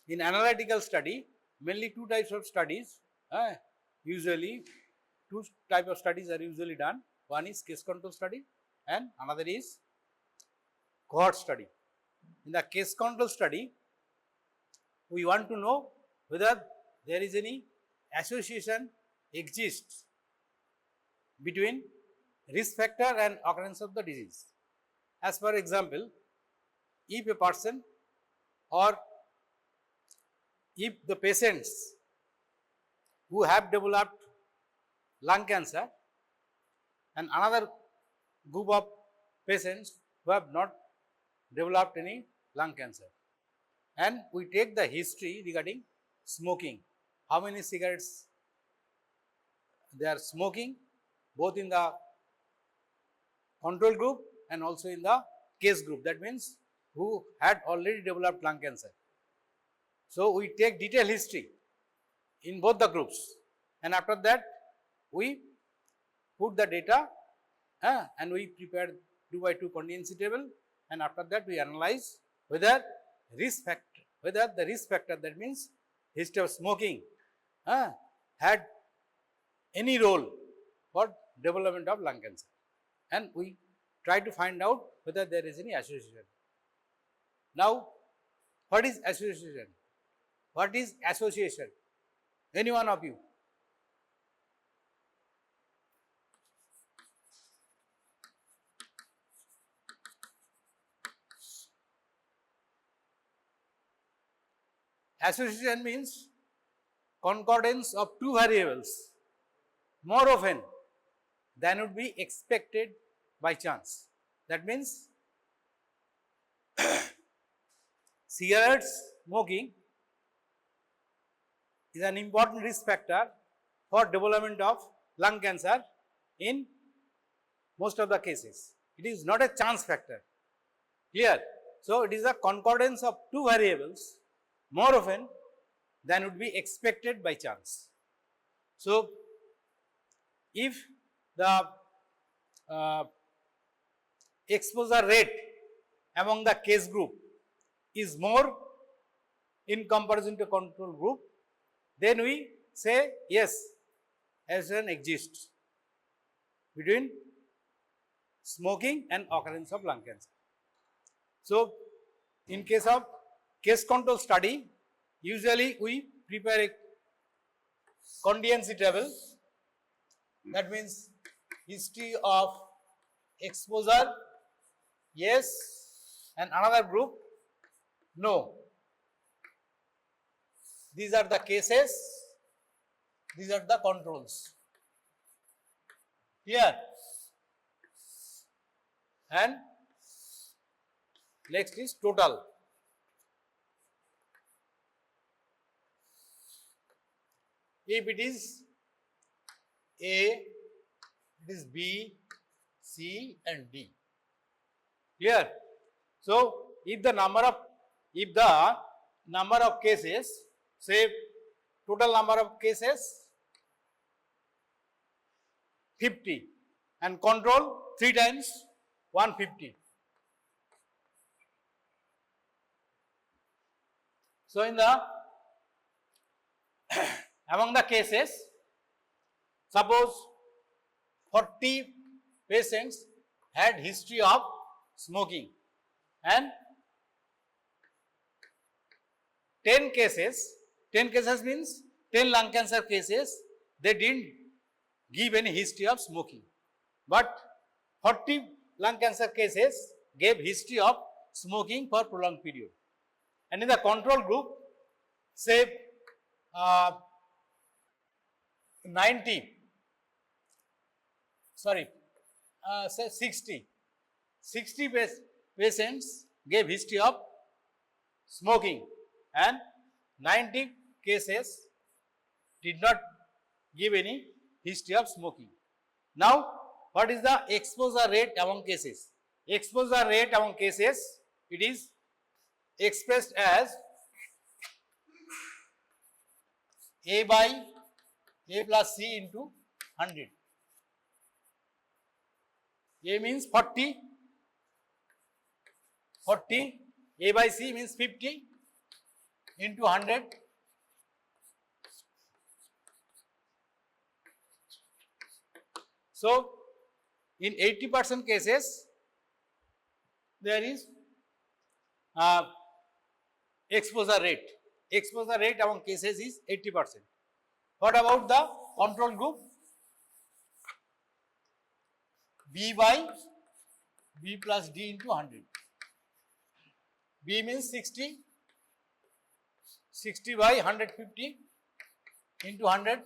In analytical study, mainly two types of studies, usually two types of studies are usually done. One is case control study and another is cohort study. In the case control study, we want to know whether there is any association exists between risk factor and occurrence of the disease. As for example, if a person or if the patients who have developed lung cancer and another group of patients who have not developed any lung cancer, and we take the history regarding smoking, how many cigarettes they are smoking, both in the control group and also in the case group, that means who had already developed lung cancer. So, we take detailed history in both the groups, and after that we put the data and we prepare 2 by 2 contingency table, and after that we analyze whether risk factor, whether the risk factor, that means history of smoking, had any role for development of lung cancer, and we try to find out whether there is any association. Now, what is association? What is association? Any one of you? Association means concordance of two variables more often than would be expected by chance. That means cigarette smoking is an important risk factor for development of lung cancer in most of the cases. It is not a chance factor. Clear? So, it is a concordance of two variables more often than would be expected by chance. So, if the exposure rate among the case group is more in comparison to control group, then we say yes, association exists between smoking and occurrence of lung cancer. So, in case of case control study, usually we prepare a contingency table, that means history of exposure, yes, and another group, no. These are the cases, these are the controls. Here, and next is total. If it is A, it is B, C and D. Clear? So, if the number of cases, say total number of cases 50 and control 3 times 150. So, in the among the cases, suppose 40 patients had history of smoking and 10 cases means 10 lung cancer cases, they didn't give any history of smoking, but 40 lung cancer cases gave history of smoking for prolonged period. And in the control group, say 60 patients gave history of smoking and 90 cases did not give any history of smoking. Now, what is the exposure rate among cases? Exposure rate among cases, it is expressed as A by A plus C into 100. A means 40, A by C means 50, into 100. So, in 80% cases, there is exposure rate. Exposure rate among cases is 80%. What about the control group? B by B plus D into 100. B means 60. 60 by 150 into 100.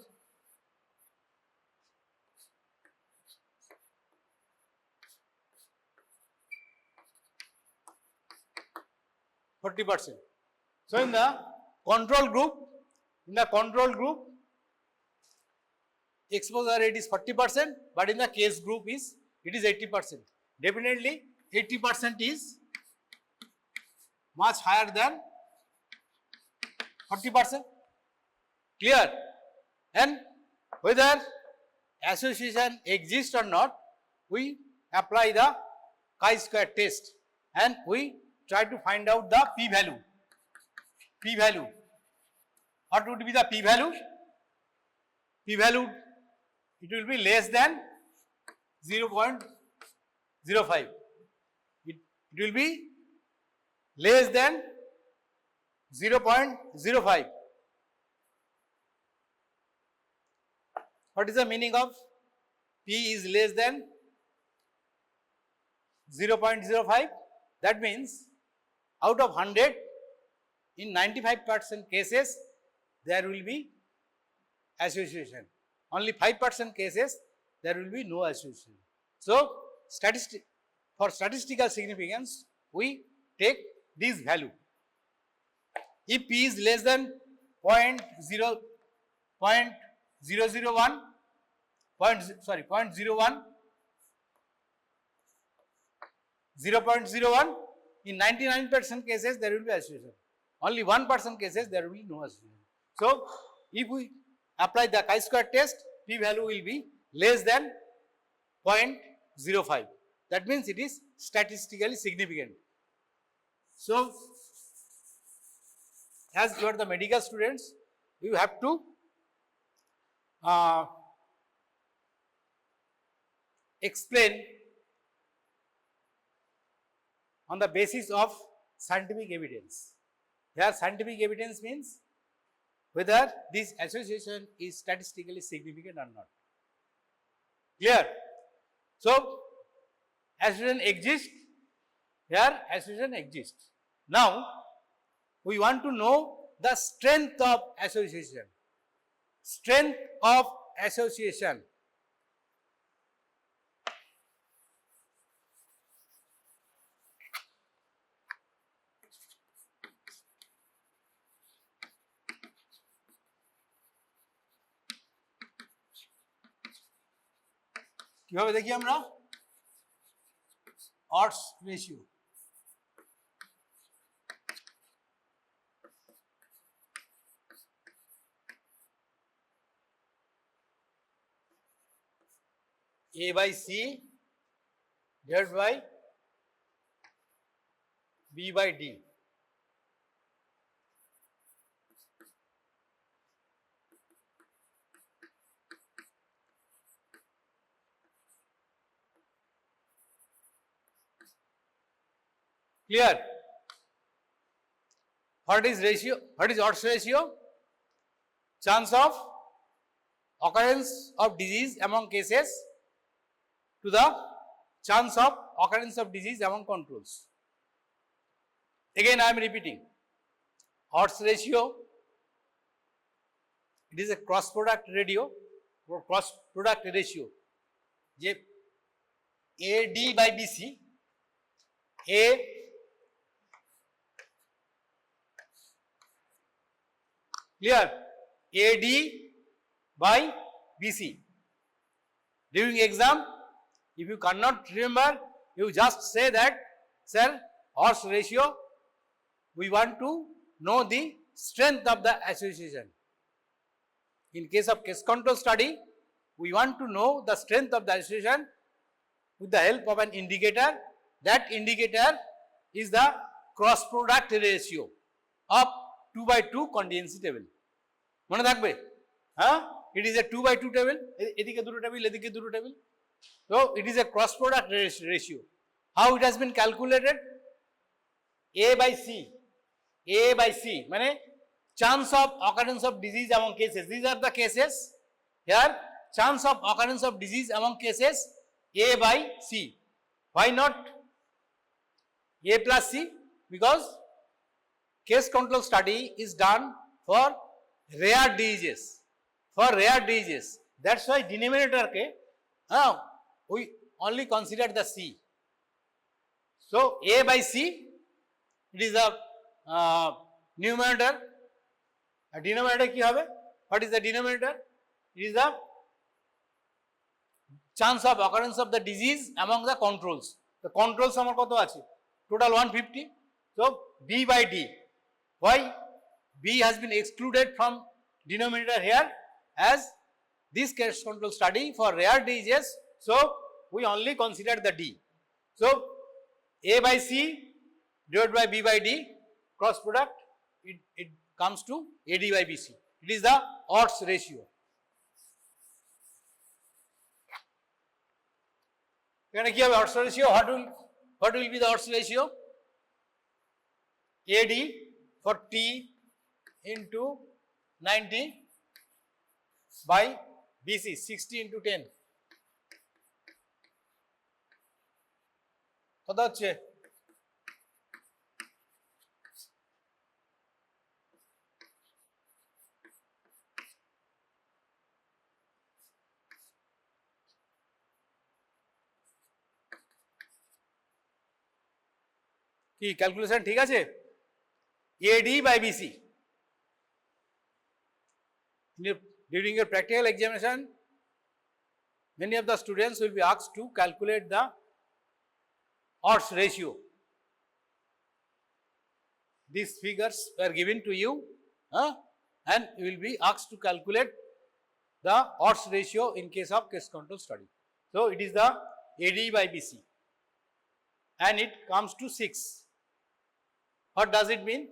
%. So in the control group, exposure rate is 40%, but in the case group it is 80%. Definitely 80% is much higher than 40%. Clear? And whether association exists or not, we apply the chi-square test and we try to find out the p-value. P-value. What would be the p-value? P-value, it will be less than 0.05. It will be less than 0.05. What is the meaning of P is less than 0.05? That means out of 100, in 95% cases, there will be association. Only 5% cases, there will be no association. So, for statistical significance, we take this value. If P is less than 0.01, 0.01, in 99% cases there will be association. Only 1% cases there will be no association. So, if we apply the chi-square test, p value will be less than 0.05. That means it is statistically significant. So, as you are the medical students, you have to explain on the basis of scientific evidence. Here scientific evidence means whether this association is statistically significant or not. Clear? So, association exists, here association exists. Now, we want to know the strength of association. Strength of association. কিভাবে দেখি আমরা odds ratio A by C divided by B by D. Clear? What is ratio? What is odds ratio? Chance of occurrence of disease among cases to the chance of occurrence of disease among controls. Again I am repeating, odds ratio, it is a cross product ratio, je AD by BC, clear? AD by BC. During exam, if you cannot remember, you just say that, sir, odds ratio, we want to know the strength of the association. In case of case control study, we want to know the strength of the association with the help of an indicator. That indicator is the cross product ratio of 2/2 contingency table. মনে থাকবে? হ্যাঁ, it is a 2/2 table. এদিকে দুটো table, এদিকে দুটো table. So it is a cross product ratio. How it has been calculated? A by C. A by C মানে chance of occurrence of disease among cases. These are the cases. Here chance of occurrence of disease among cases A by C. Why not A plus C? Because case control study is done for rare diseases. For rare diseases. That's why denominator ke we only consider the C. So A by C, it is a numerator. A denominator ki hobe? What is the denominator? It is the chance of occurrence of the disease among the controls. The controls amar koto ache? Total 150. So B by D. Why? B has been excluded from denominator here as this case control study for rare diseases. So we only consider the D. So A by C divided by B by D, cross product, it comes to AD by BC. It is the odds ratio. এখানে কি হবে odds ratio? What will be the odds ratio? AD for T into 90 by BC, 60 into 10. কত হচ্ছে? কি calculation ঠিক আছে? AD by BC. During your practical examination, many of the students will be asked to calculate the odds ratio. These figures were given to you and you will be asked to calculate the odds ratio in case of case control study. So it is the AD by BC and it comes to 6. What does it mean?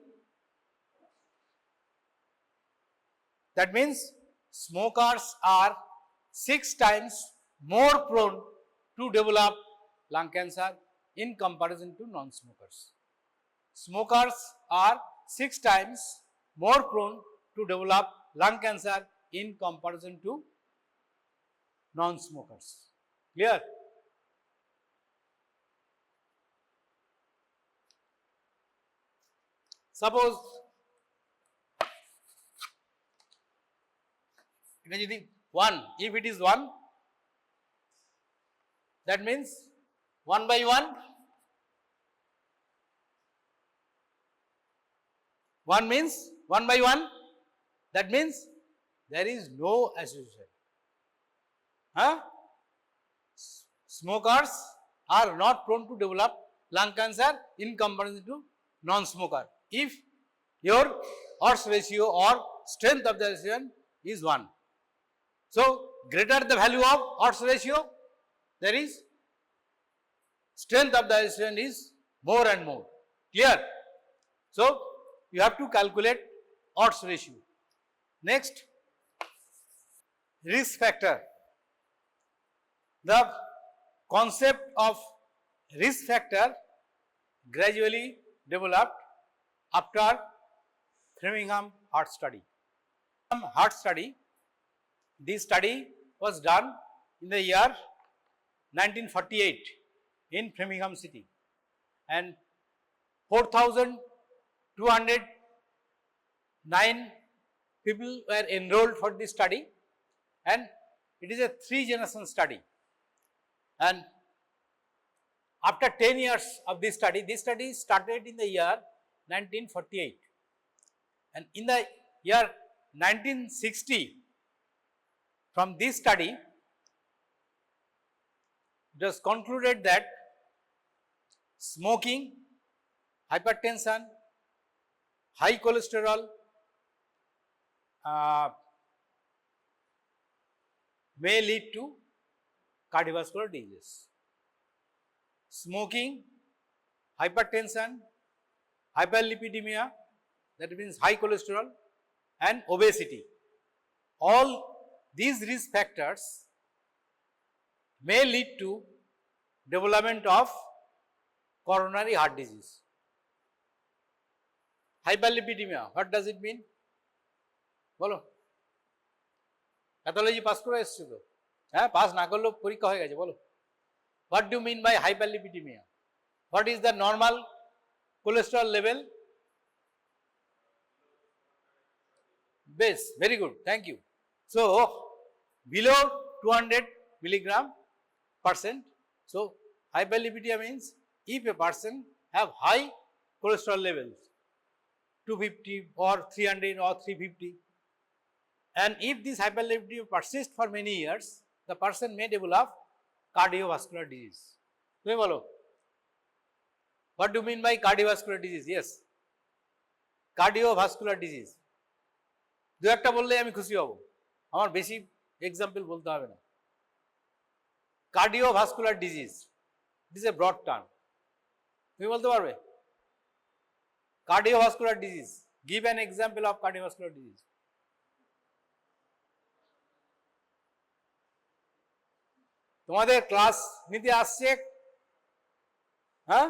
That means smokers are 6 times more prone to develop lung cancer in comparison to non-smokers. Smokers are 6 times more prone to develop lung cancer in comparison to non-smokers. Clear? Suppose যদি 1, if it is 1, that means 1 by 1, 1 means 1 by 1, that means there is no association. Smokers are not prone to develop lung cancer in comparison to non-smoker if your odds ratio or strength of the association is 1. So greater the value of odds ratio, there is strength of the association is more and more. Clear? So you have to calculate odds ratio. Next, risk factor. The concept of risk factor gradually developed after Framingham heart study. Heart study. This study was done in the year 1948 in Framingham city and 4,209 people were enrolled for this study and it is a 3-generation study. And after 10 years of this study started in the year 1948 and in the year 1960, from this study, it was concluded that smoking, hypertension, high cholesterol may lead to cardiovascular disease. Smoking, hypertension, hyperlipidemia, that means high cholesterol and obesity. All these risk factors may lead to development of coronary heart disease. Hyperlipidemia, what does it mean? বলো, pathology pass করে এসছো তো? হ্যাঁ, pass না করলেও পরীক্ষা হয়ে গেছে, বলো। What do you mean by hyperlipidemia? What is the normal cholesterol level? Base, very good, thank you. So below 200 milligram percent. So hyperlipidemia means if a person have high cholesterol levels, 250 or 300 or 350, and if this hyperlipidemia persists for many years, the person may develop cardiovascular disease. তুমি বলো, what do you mean by cardiovascular disease? Yes, cardiovascular disease. দু একটা বললে আমি খুশি হব, আমার বেশি এক্সাম্পল বলতে হবে না। cardiovascular disease, it is a broad term. তুমি বলতে পারবে cardiovascular disease? Give an example of cardiovascular disease. তোমাদের ক্লাস নিতে আসছে, হ্যাঁ,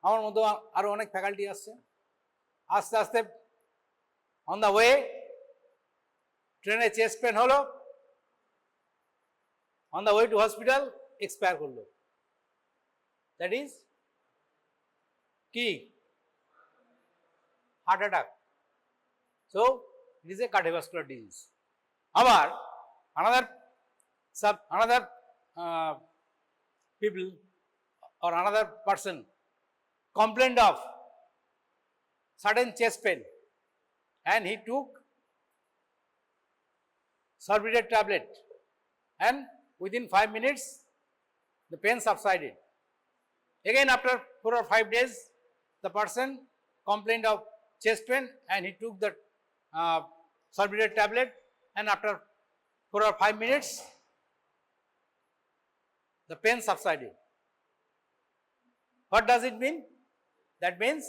আমার মতো আরো অনেক ফ্যাকাল্টি আসছে। আস্তে আস্তে অন দ্য ওয়ে ট্রেনে চেস্ট পেন হলো, on the way to hospital expire করলো। দ্যাট ইজ কি? Heart attack. So it is a cardiovascular disease. আবার another people or another person complained of sudden chest pain and he took sorbitate tablet and within 5 minutes the pain subsided. Again after 4 or 5 days the person complained of chest pain and he took the sorbitate tablet and after 4 or 5 minutes the pain subsided. What does it mean? That means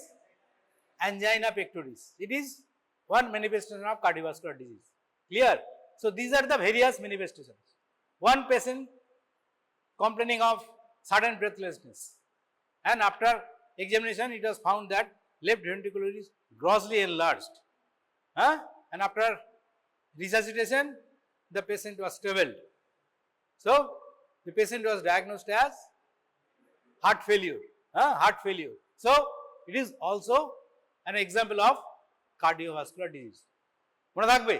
angina pectoris. It is one manifestation of cardiovascular disease. Clear? So these are the various manifestations. One patient complaining of sudden breathlessness, and after examination it was found that left ventricle is grossly enlarged, and after resuscitation the patient was stable. So the patient was diagnosed as heart failure. So it is also an example of cardiovascular disease. মনে থাকবে,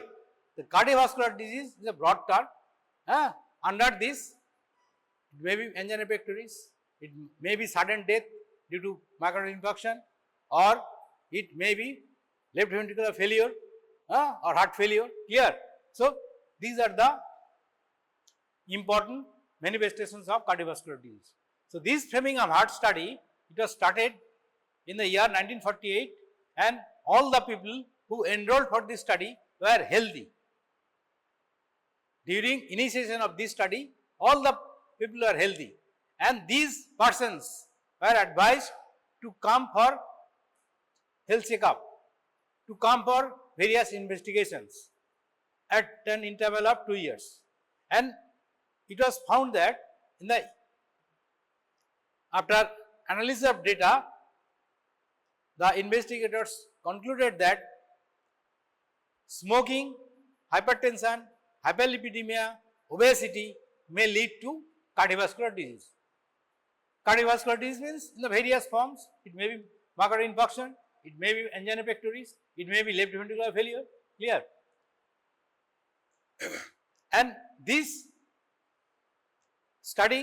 the cardiovascular disease is a broad term. Under this, it may be angina pectoris, it may be sudden death due to myocardial infarction, or it may be left ventricular failure or heart failure. Clear? So these are the important manifestations of cardiovascular disease. So this framing of heart study, it was started in the year 1948, and all the people who enrolled for this study were healthy. During initiation of this study, all the people were healthy, and these persons were advised to come for health checkup, to come for various investigations at an interval of 2 years. And it was found that in the after analysis of data, the investigators concluded that smoking, hypertension, hyperlipidemia, obesity may lead to cardiovascular disease. Cardiovascular disease means in the various forms. It may be myocardial infarction, it may be angina pectoris, it may be left ventricular failure. Clear? And this study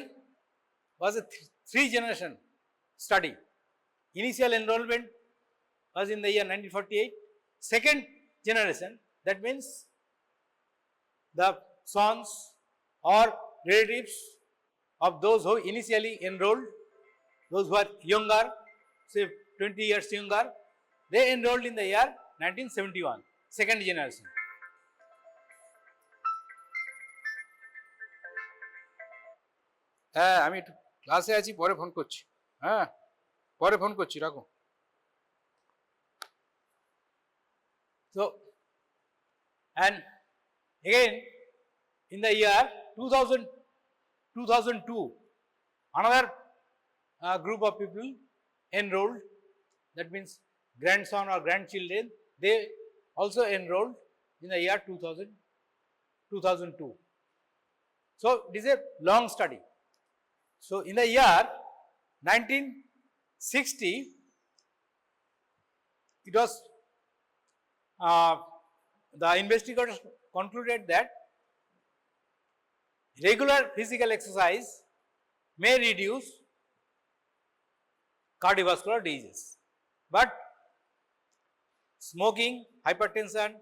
was a 3-generation study. Initial enrollment was in the year 1948. Second generation, that means the sons or relatives of those who initially enrolled, those who are younger, say 20 years younger, they enrolled in the year 1971, second generation. হ্যাঁ, আমি একটু ক্লাসে আছি, পরে phone করছি। হ্যাঁ, পরে phone করছি, রাখো। So, and again in the year 2002, another group of people enrolled, that means grandson or grandchildren, they also enrolled in the year 2002. So, it is a long study. So, in the year 1960, it was the investigators concluded that regular physical exercise may reduce cardiovascular diseases, but smoking, hypertension,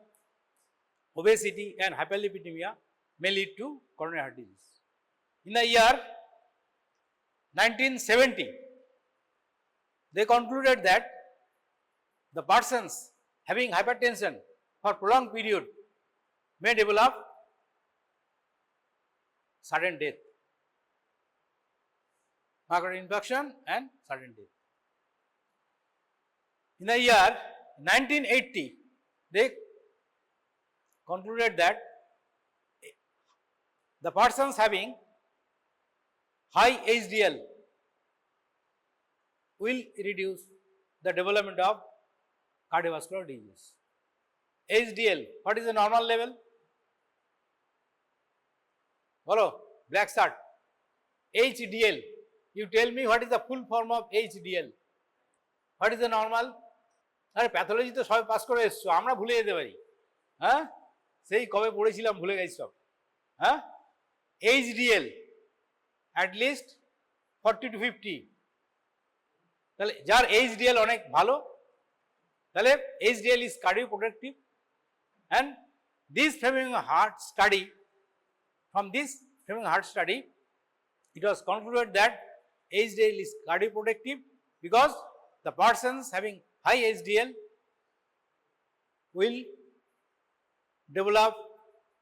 obesity and hyperlipidemia may lead to coronary heart disease. In the year 1970, they concluded that the persons having hypertension for prolonged period may develop sudden death, myocardial infarction and sudden death. In the year 1980, they concluded that the persons having high HDL will reduce the development of cardiovascular disease. HDL, what is the normal level? Hello, black shirt. HDL, you tell me what is the full form of HDL? What is the normal? আরে pathology তো সবাই pass করে এসছো, আমরা ভুলে যেতে পারি, হ্যাঁ সেই কবে পড়েছিলাম ভুলে গেছি সব, হ্যাঁ HDL at least 40 to 50, তাহলে যার HDL অনেক ভালো, তাহলে HDL is cardioprotective, and this Framingham heart study, from this Framingham heart study, it was concluded that HDL is cardioprotective because the persons having high HDL will develop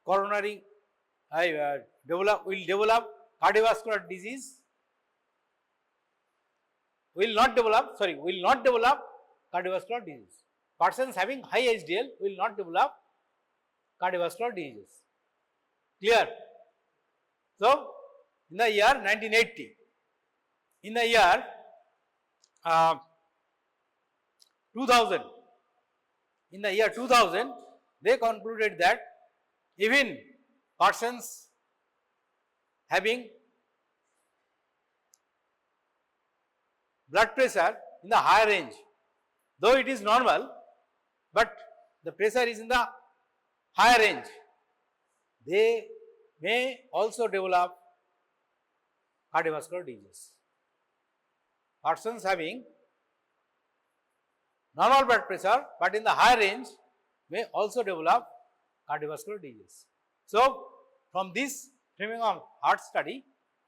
coronary, will develop cardiovascular disease, will not develop cardiovascular disease. Persons having high HDL will not develop cardiovascular diseases. Clear? So, in the year 1980, in the year 2000, in the year 2000, they concluded that even persons having blood pressure in the higher range, though it is normal, but the pressure is in the higher range, they may also develop cardiovascular disease. Persons having normal blood pressure but in the higher range may also develop cardiovascular disease. So, from this Framingham heart study,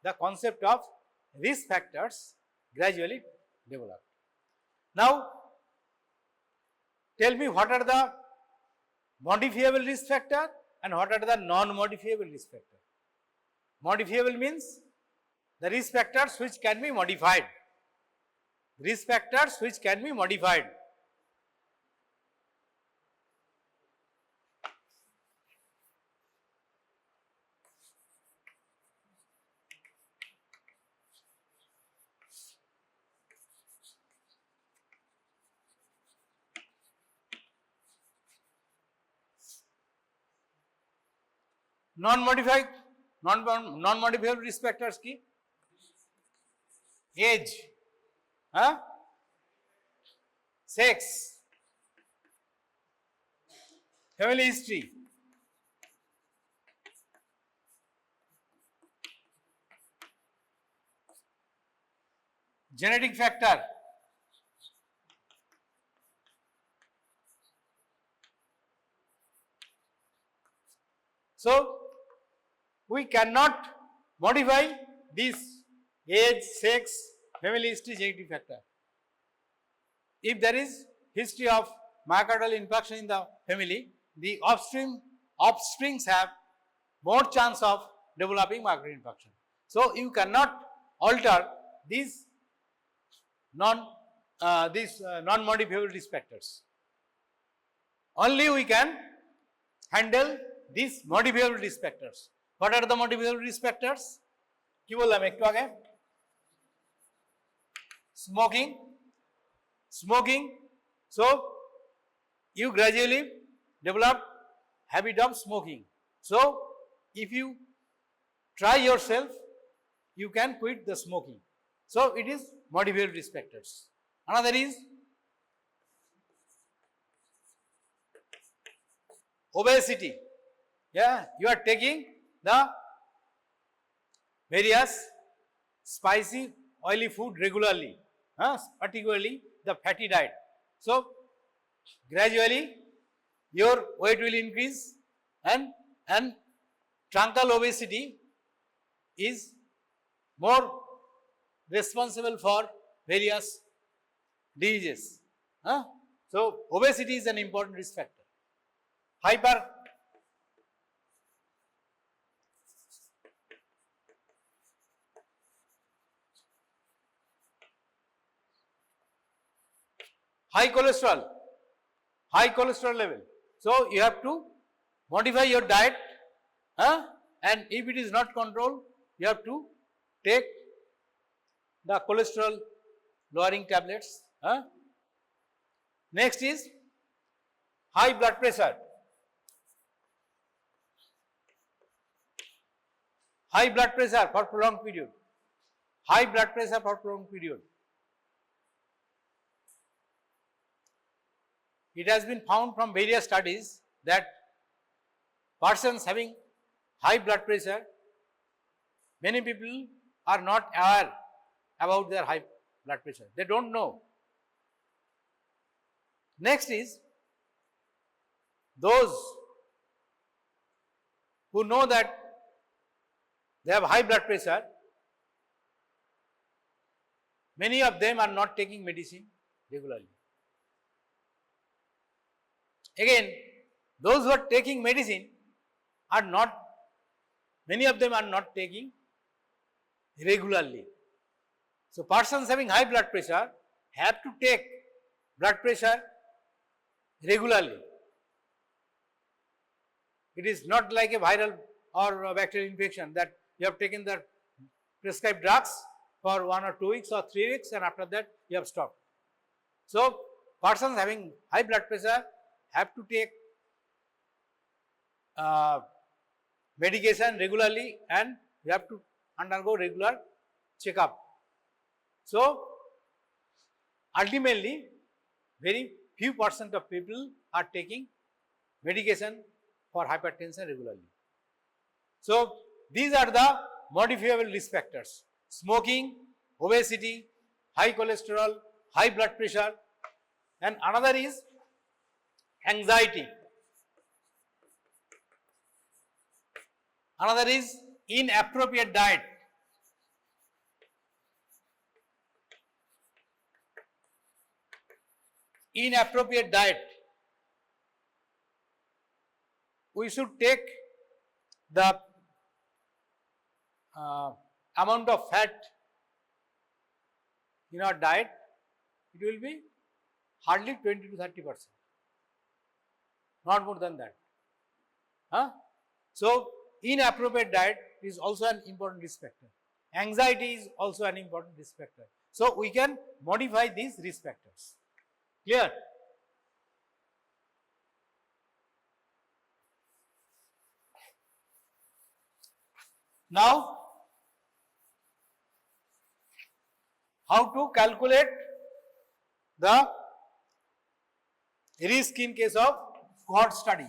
the concept of risk factors gradually developed. Now, tell me what are the modifiable risk factor and what are the non-modifiable risk factor. Modifiable means the risk factors which can be modified. Risk factors which can be modified. Non-modifiable risk factors ki age, sex, family history, genetic factor, so we cannot modify this age, sex, family history, genetic factor. If there is history of myocardial infarction in the family, the offsprings have more chance of developing myocardial infarction. So you cannot alter these non-modifiable risk factors. only we can handle these modifiable risk factors. What are the modifiable risk factors? কি বললাম একটু আগে? Smoking. So you gradually develop habit of smoking. So if you try yourself, you can quit the smoking. So it is modifiable risk factors. Another is obesity. Yeah, you are taking the various spicy, oily food regularly, particularly the fatty diet. So gradually your weight will increase, and truncal obesity is more responsible for various diseases. So obesity is an important risk factor. High cholesterol level. So you have to modify your diet, and if it is not controlled, you have to take the cholesterol lowering tablets. Next is high blood pressure. High blood pressure for prolonged period. High blood pressure for prolonged period. It has been found from various studies that persons having high blood pressure, many people are not aware about their high blood pressure. They don't know. Next is those who know that they have high blood pressure, many of them are not taking medicine regularly. Again, those who are taking medicine are not, many of them are not taking regularly. So persons having high blood pressure have to take blood pressure regularly. It is not like a viral or a bacterial infection that you have taken the prescribed drugs for 1 or 2 weeks or 3 weeks, and after that you have stopped. So persons having high blood pressure have to take medication regularly, and you have to undergo regular checkup. So ultimately very few % of people are taking medication for hypertension regularly. So these are the modifiable risk factors: smoking, obesity, high cholesterol, high blood pressure, and another is anxiety. Another is inappropriate diet. Inappropriate diet. We should take the amount of fat in our diet. It will be hardly 20 to 30%, not more than that. So inappropriate diet is also an important risk factor. Anxiety is also an important risk factor. So we can modify these risk factors. Clear? Now, how to calculate the risk in case of cohort study?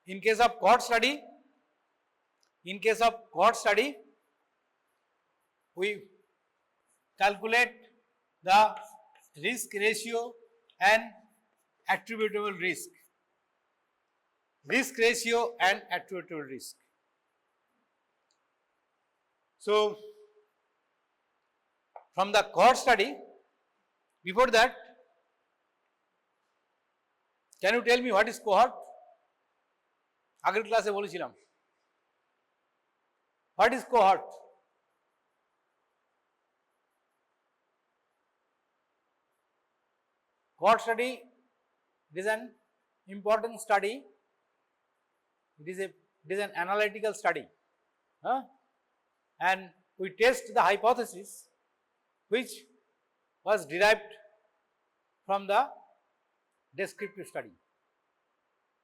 In case of cohort study, we calculate the risk ratio and attributable risk. Risk ratio and attributable risk. So from the cohort study, before that, can you tell me what is cohort? আগের ক্লাসে বলেছিলাম, what is cohort? Cohort study, it is an important study. It is an analytical study, and we test the hypothesis which was derived from the descriptive study.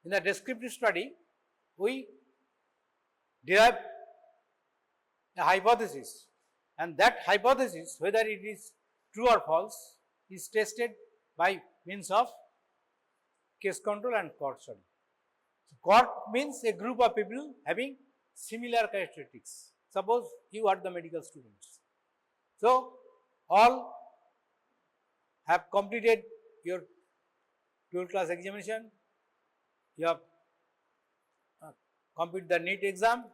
In the descriptive study, we derive a hypothesis, and that hypothesis, whether it is true or false, is tested by means of case control and cohort study. So, cohort means a group of people having similar characteristics. Suppose you are the medical students. So, all have completed your 12th class examination, you have completed the NEET exam,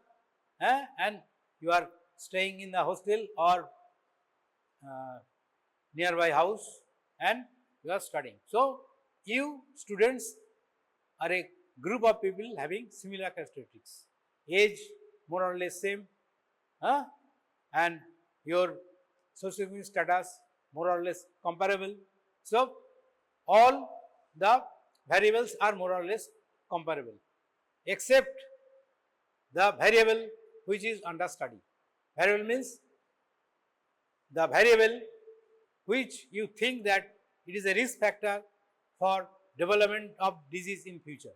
and you are staying in the hostel or nearby house, and you are studying. So, you students are a group of people having similar characteristics, age more or less same, and your socioeconomic status more or less comparable. So, all the variables are more or less comparable, except the variable which is under study. Variable means the variable which you think that it is a risk factor for development of disease in future.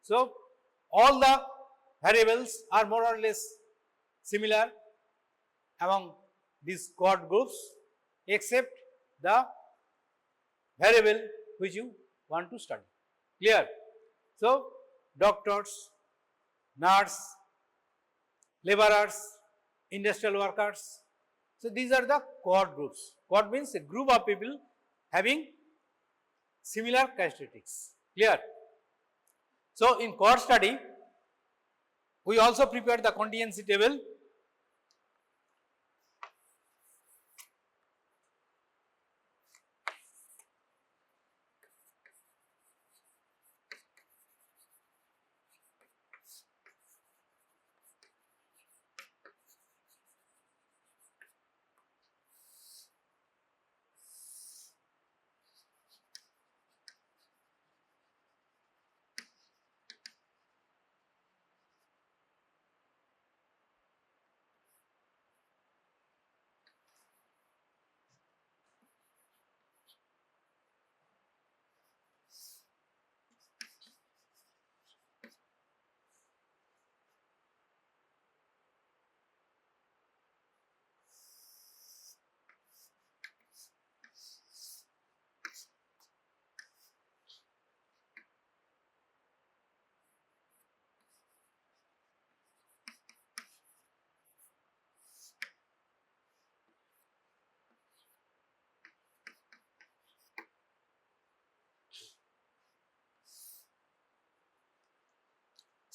So, all the variables are more or less similar among these cohort groups, except the variable which you want to study. Clear? So, doctors, nurse, laborers, industrial workers. So, these are the cohort groups. Cohort means a group of people having similar characteristics. Clear? So, in cohort study, we also prepare the contingency table.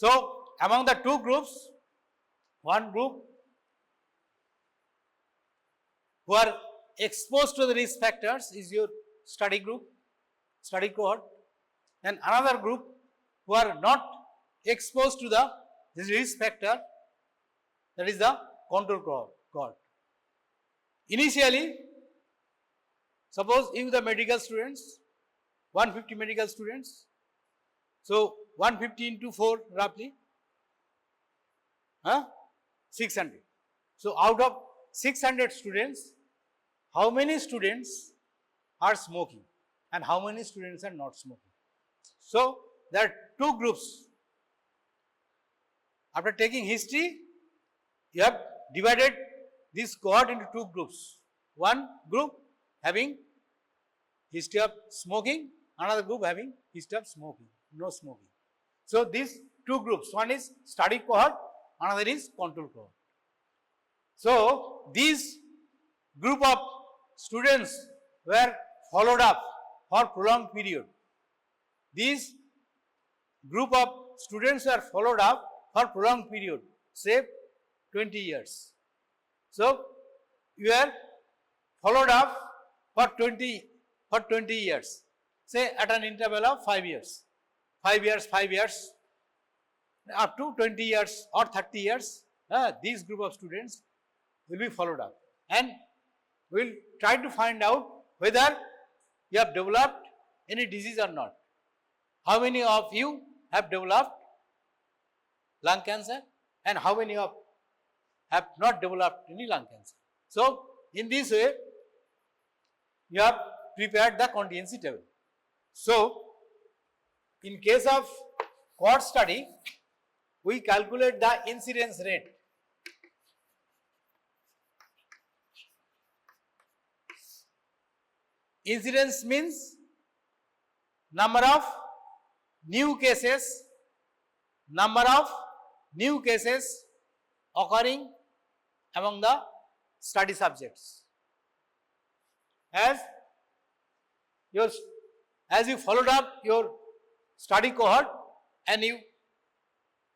So, among the two groups, one group who are exposed to the risk factors is your study group, study cohort, and another group who are not exposed to this risk factor, that is the control cohort. Initially, suppose if the medical students, 150 medical students, so 150 into 4 roughly, 600. So, out of 600 students, how many students are smoking and how many students are not smoking? So, there are two groups. After taking history, you have divided this cohort into two groups. One group having history of smoking, another group having history of smoking, no smoking. So, these two groups, one is study cohort, another is control cohort. So, these group of students were followed up for prolonged period. These group of students were followed up for prolonged period, say 20 years. So, you are followed up for 20 years, say at an interval of 5 years. 5 years, up to 20 years or 30 years, these group of students will be followed up, and we will try to find out whether you have developed any disease or not? How many of you have developed lung cancer and how many of have not developed any lung cancer? So, in this way, you have prepared the contingency table. So, in case of cohort study, we calculate the incidence rate. Incidence means number of new cases occurring among the study subjects. As you followed up your study cohort and you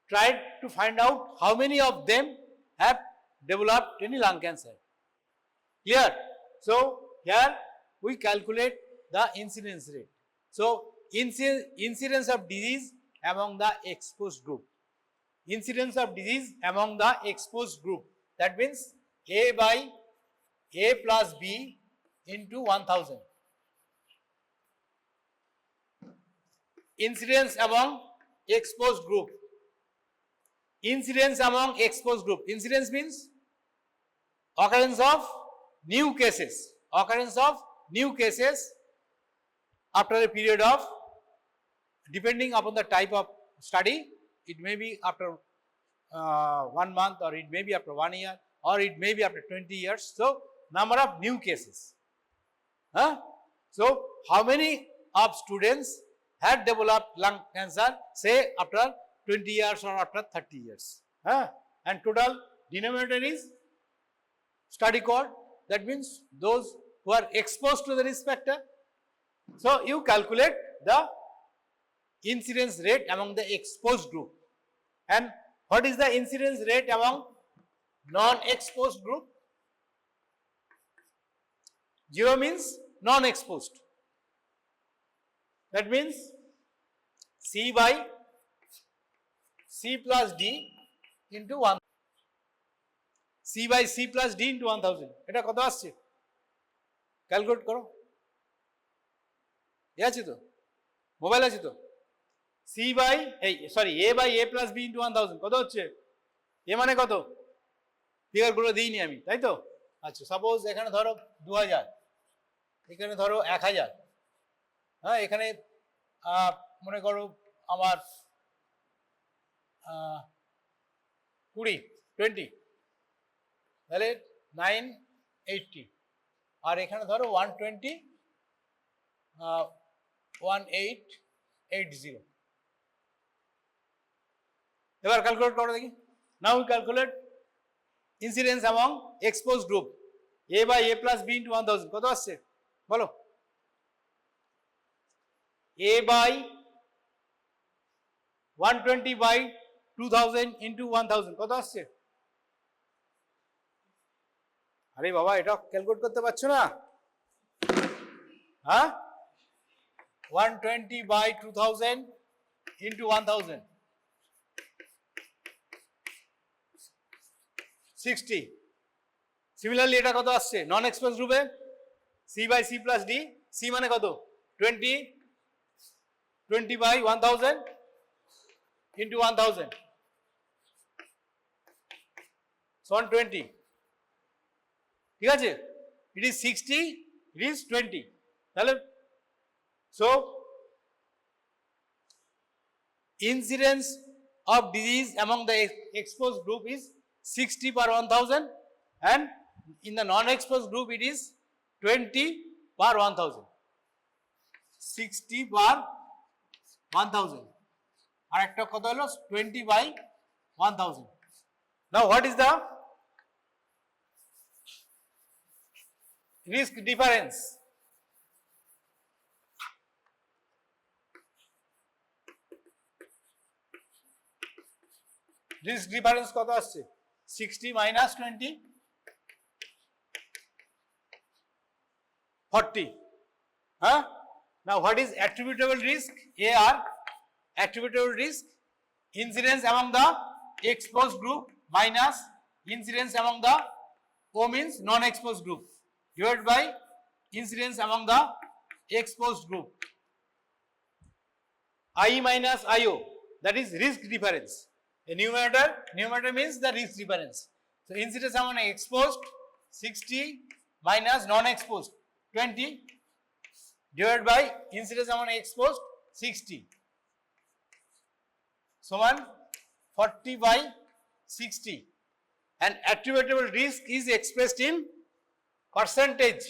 tried to find out how many of them have developed any lung cancer. Clear? So, here we calculate the incidence rate. So, incidence of disease among the exposed group. Incidence of disease among the exposed group. That means A by A plus B into 1000. Incidence among exposed group. Incidence among exposed group. Incidence means occurrence of new cases. Occurrence of new cases after a period of, depending upon the type of study, it may be after 1 month, or it may be after 1 year, or it may be after 20 years. So, number of new cases. So, how many of students had developed lung cancer, say after 20 years or after 30 years. And total denominator is study cohort. That means those who are exposed to the risk factor. So, you calculate the incidence rate among the exposed group. And what is the incidence rate among non-exposed group? 0 means non-exposed. That means C by C plus D into 1. C by C plus D into 1000. এটা কত আসছে? Calculate করো। আছে তো? Mobile আছে তো? C by A by A plus B into 1000 কত হচ্ছে? এ মানে কত? ফিগারগুলো দিইনি আমি, তাই তো? আচ্ছা, সাপোজ এখানে ধরো 2000, এখানে ধরো 1000, হ্যাঁ, এখানে মনে করো আমার 20, তাহলে 980, আর এখানে ধরো 120, 1880। এবার ক্যালকুলেট করো দেখি। Now we calculate incidence among expose group. A by A plus B into 1000 কত আসছে বলো? A by 120 by 2000 into 1000 কত আসছে? আরে বাবা, এটা ক্যালকুলেট করতে পারছো না? হ্যাঁ, 120 by 2000 into 1000 60। সিমিলারলি এটা কত আসছে নন এক্সপোজ গ্রুপে? C by C plus D। C মানে কত? 20 by 1000 into 1000 so 120। ঠিক আছে, it is 60, it is 20, তাহলে so incidence of disease among the exposed group is 60 per 1000 and in the non-exposed group it is 20 per 1000, 60 per 1000 আর একটা কত হলো 20 by 1000। Now what is the risk difference? Risk difference কত আসছে? 60 minus 20 40। Huh? Now what is attributable risk? AR, attributable risk, incidence among the exposed group minus incidence among the O means non-exposed group divided by incidence among the exposed group. I minus IO, that is risk difference. A numerator means the risk difference. So incidence among exposed 60 minus non-exposed 20 divided by incidence among exposed 60. So 40 by 60. And attributable risk is expressed in percentage.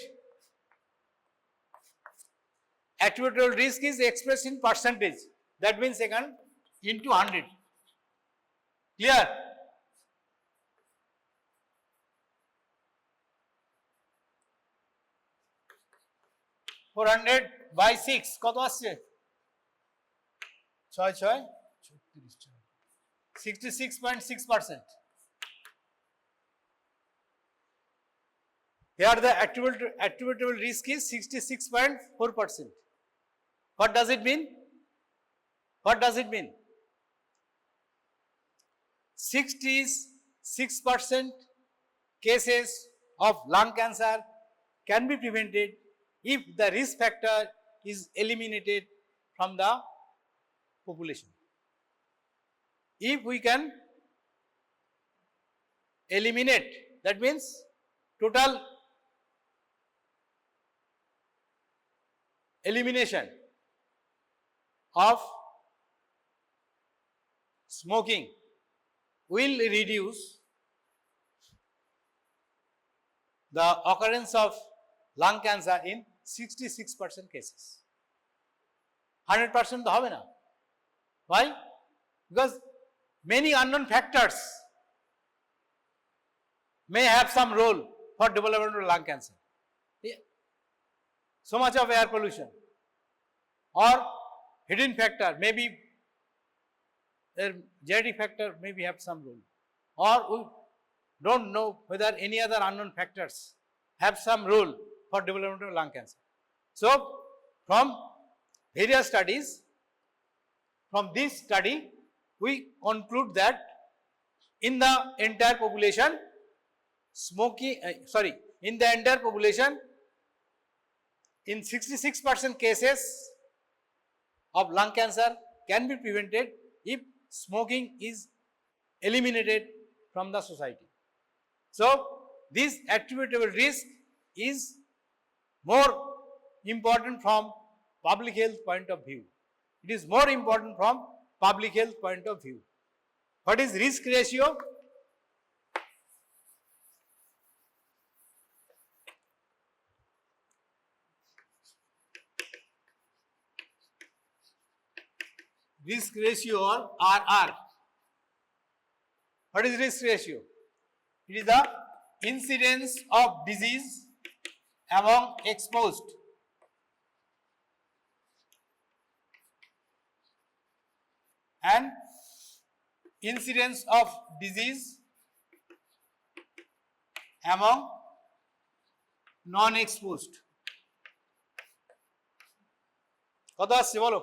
Attributable risk is expressed in percentage. That means second into 100. Clear? $400 by 6 কত আসছে 66.6%. Here the attributable risk is 66.4%. What does it mean? What does it mean? 66% cases of lung cancer can be prevented if the risk factor is eliminated from the population. If we can eliminate, that means total elimination of smoking will reduce the occurrence of lung cancer in 66% cases. 100% তো হবে না. Why? Because many unknown factors may have some role for development of lung cancer. So much of air pollution or hidden factor, maybe genetic factor maybe have some role, or we don't know whether any other unknown factors have some role for development of lung cancer. So from various studies, from this study we conclude that in the entire population in the entire population, in 66% cases of lung cancer can be prevented if smoking is eliminated from the society. So this attributable risk is more important from public health point of view. It is more important from public health point of view. What is risk ratio? Risk ratio or RR. What is risk ratio? It is the incidence of disease among exposed and incidence of disease among non-exposed. কত আসছে বলো?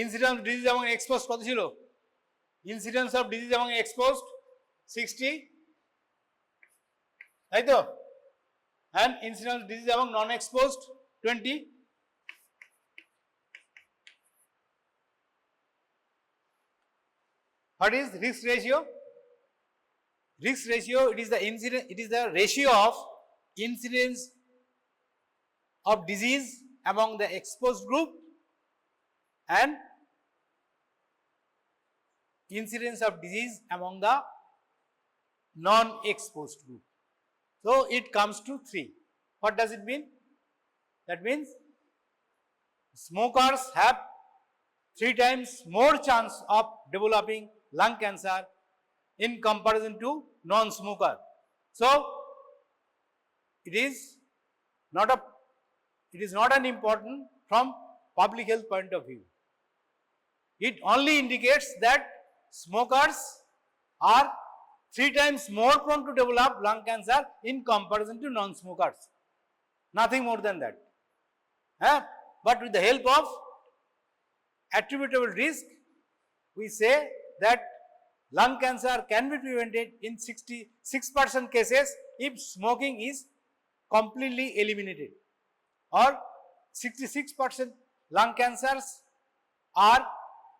Incidence of disease among exposed কত ছিল? Incidence of disease among exposed 60, তাই তো? And incidence of disease among non-exposed 20. What is risk ratio? Risk ratio, it is the ratio of incidence of disease among the exposed group and incidence of disease among the non-exposed group. So it comes to 3. What does it mean? That means smokers have 3 times more chance of developing lung cancer in comparison to non-smoker. So it is not an important from public health point of view. It only indicates that smokers are 3 times more prone to develop lung cancer in comparison to non-smokers. Nothing more than that. But with the help of attributable risk, we say that lung cancer can be prevented in 66% cases if smoking is completely eliminated, or 66% lung cancers are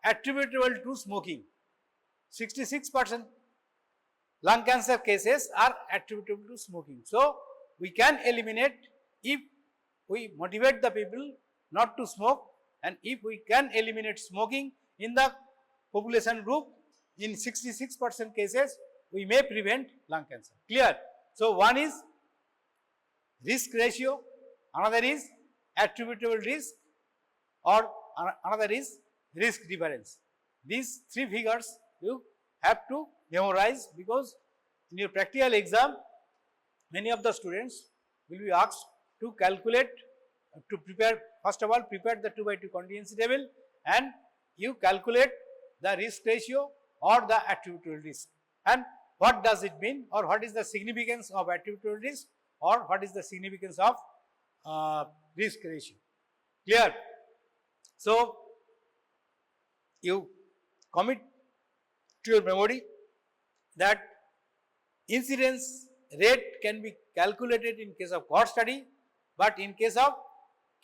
attributable to smoking. 66% lung cancer cases are attributable to smoking. So, we can eliminate if we motivate the people not to smoke, and if we can eliminate smoking in the population group, in 66% cases we may prevent lung cancer. Clear? So, one is risk ratio, another is attributable risk, or another is risk difference. These three figures you have to memorize, because in your practical exam many of the students will be asked to calculate, to prepare, first of all prepare the 2 by 2 contingency table, and you calculate the risk ratio or the attributable risk, and what does it mean, or what is the significance of attributable risk, or what is the significance of risk ratio. Clear? So, you commit to your memory that incidence rate can be calculated in case of cohort study, but in case of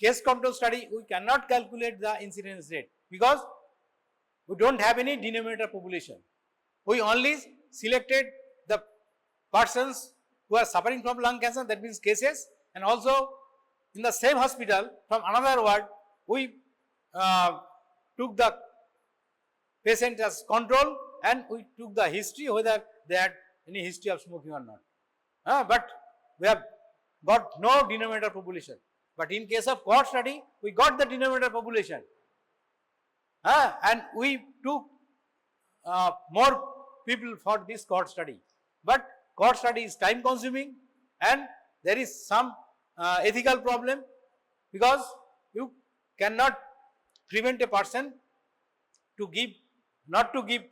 case control study we cannot calculate the incidence rate, because we do not have any denominator population. We only selected the persons who are suffering from lung cancer, that means cases, and also in the same hospital from another ward we took the patient as control, and we took the history whether they had any history of smoking or not. But we have got no denominator population. But in case of cohort study, we got the denominator population, and we took more people for this cohort study. But cohort study is time consuming, and there is some ethical problem, because you cannot prevent a person to give, not to give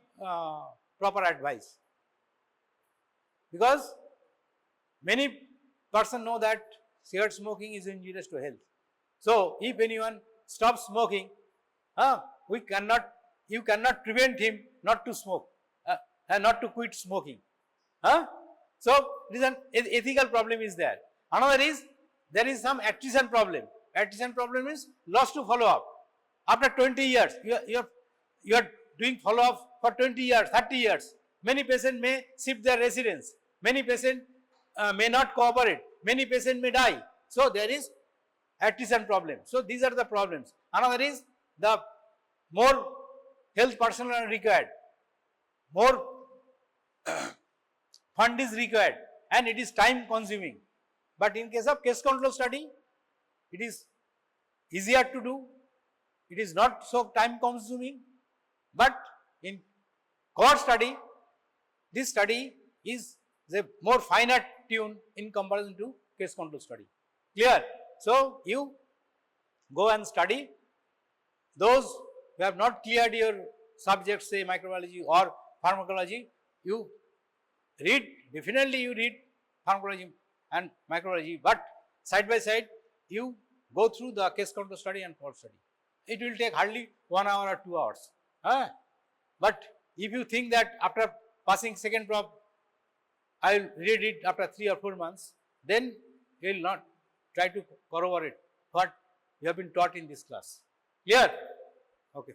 proper advice, because many persons know that cigarette smoking is injurious to health. So, if anyone stops smoking, you cannot prevent him not to smoke and not to quit smoking. So, it is an ethical problem is there. Another is, there is some attrition problem. Attrition problem is loss to follow up. After 20 years, you are doing follow up for 20 years, 30 years. Many patients may shift their residence. Many patients may not cooperate. Many patients may die. So, there is attrition problem. So, these are the problems. Another is, the more health personnel are required, more fund is required, and it is time consuming. But in case of case control study, it is easier to do, it is not so time consuming, but in cohort study, this study is the more finer tune in comparison to case control study. Clear? So, you go and study. Those who have not cleared your subjects, say microbiology or pharmacology, you read, definitely you read pharmacology and microbiology, but side by side you go through the case control study and cohort study. It will take hardly 1 hour or 2 hours. But if you think that after passing second prop, I will read it after 3 or 4 months, then you will not try to corroborate what you have been taught in this class. Clear? Okay.